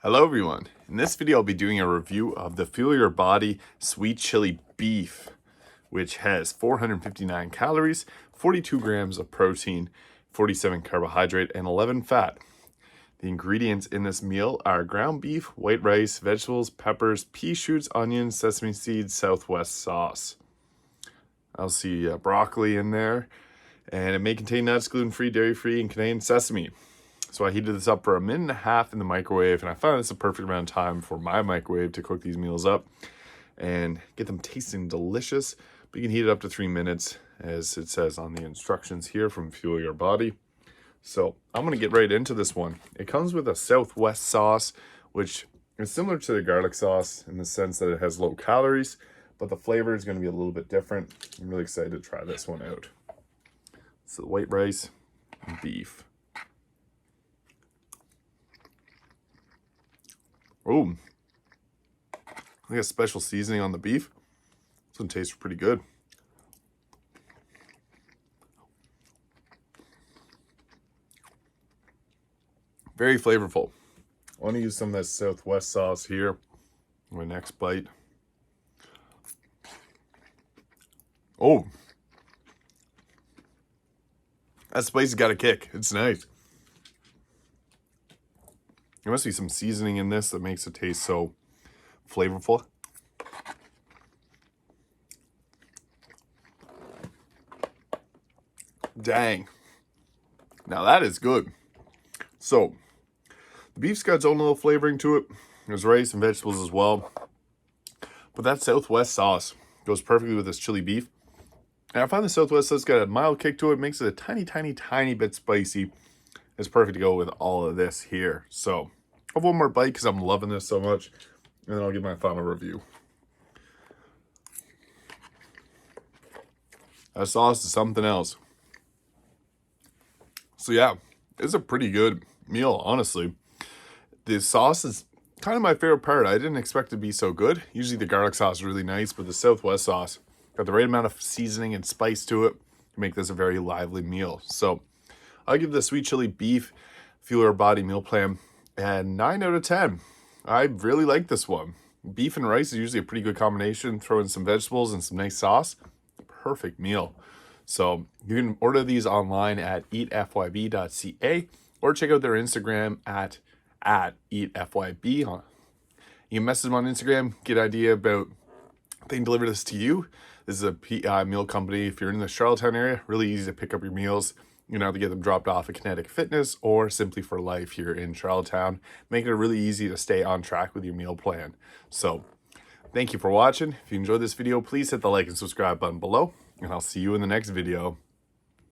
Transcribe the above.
Hello everyone. In this video I'll be doing a review of the Fuel Your Body Sweet Chili Beef, which has 459 calories, 42 grams of protein, 47 carbohydrate, and 11 fat. The ingredients in this meal are ground beef, white rice, vegetables, peppers, pea shoots, onions, sesame seeds, Southwest sauce. I'll see broccoli in there, and it may contain nuts, gluten-free, dairy-free, and contain sesame. So I heated this up for 1.5 minutes in the microwave, and I found this a perfect amount of time for my microwave to cook these meals up and get them tasting delicious. But you can heat it up to 3 minutes, as it says on the instructions here from Fuel Your Body. So I'm gonna get right into this one. It comes with a Southwest sauce, which is similar to the garlic sauce in the sense that it has low calories, but the flavor is gonna be a little bit different. I'm really excited to try this one out. So the white rice and beef. Oh, I got special seasoning on the beef. This one tastes pretty good. Very flavorful. I want to use some of that Southwest sauce here. My next bite. Oh, that spice got a kick. It's nice. There must be some seasoning in this that makes it taste so flavorful. Dang. Now that is good. So, the beef's got its own little flavoring to it. There's rice and vegetables as well. But that Southwest sauce goes perfectly with this chili beef. And I find the Southwest sauce got a mild kick to it. Makes it a tiny bit spicy. It's perfect to go with all of this here. So, I'll have one more bite because I'm loving this so much. And then I'll give my final review. That sauce is something else. So yeah, it's a pretty good meal, honestly. The sauce is kind of my favorite part. I didn't expect it to be so good. Usually the garlic sauce is really nice, but the Southwest sauce got the right amount of seasoning and spice to it to make this a very lively meal. So I'll give the sweet chili beef Fuel Your Body meal plan a 9 out of 10. I really like this one. Beef and rice is usually a pretty good combination. Throw in some vegetables and some nice sauce. Perfect meal. So you can order these online at eatfyb.ca or check out their Instagram at eatfyb. You can message them on Instagram, get an idea about if they can deliver this to you. This is a PI meal company. If you're in the Charlottetown area, really easy to pick up your meals. You can either get them dropped off at Kinetic Fitness or Simply for Life here in Charlottetown, making it really easy to stay on track with your meal plan. So thank you for watching. If you enjoyed this video, please hit the like and subscribe button below, and I'll see you in the next video.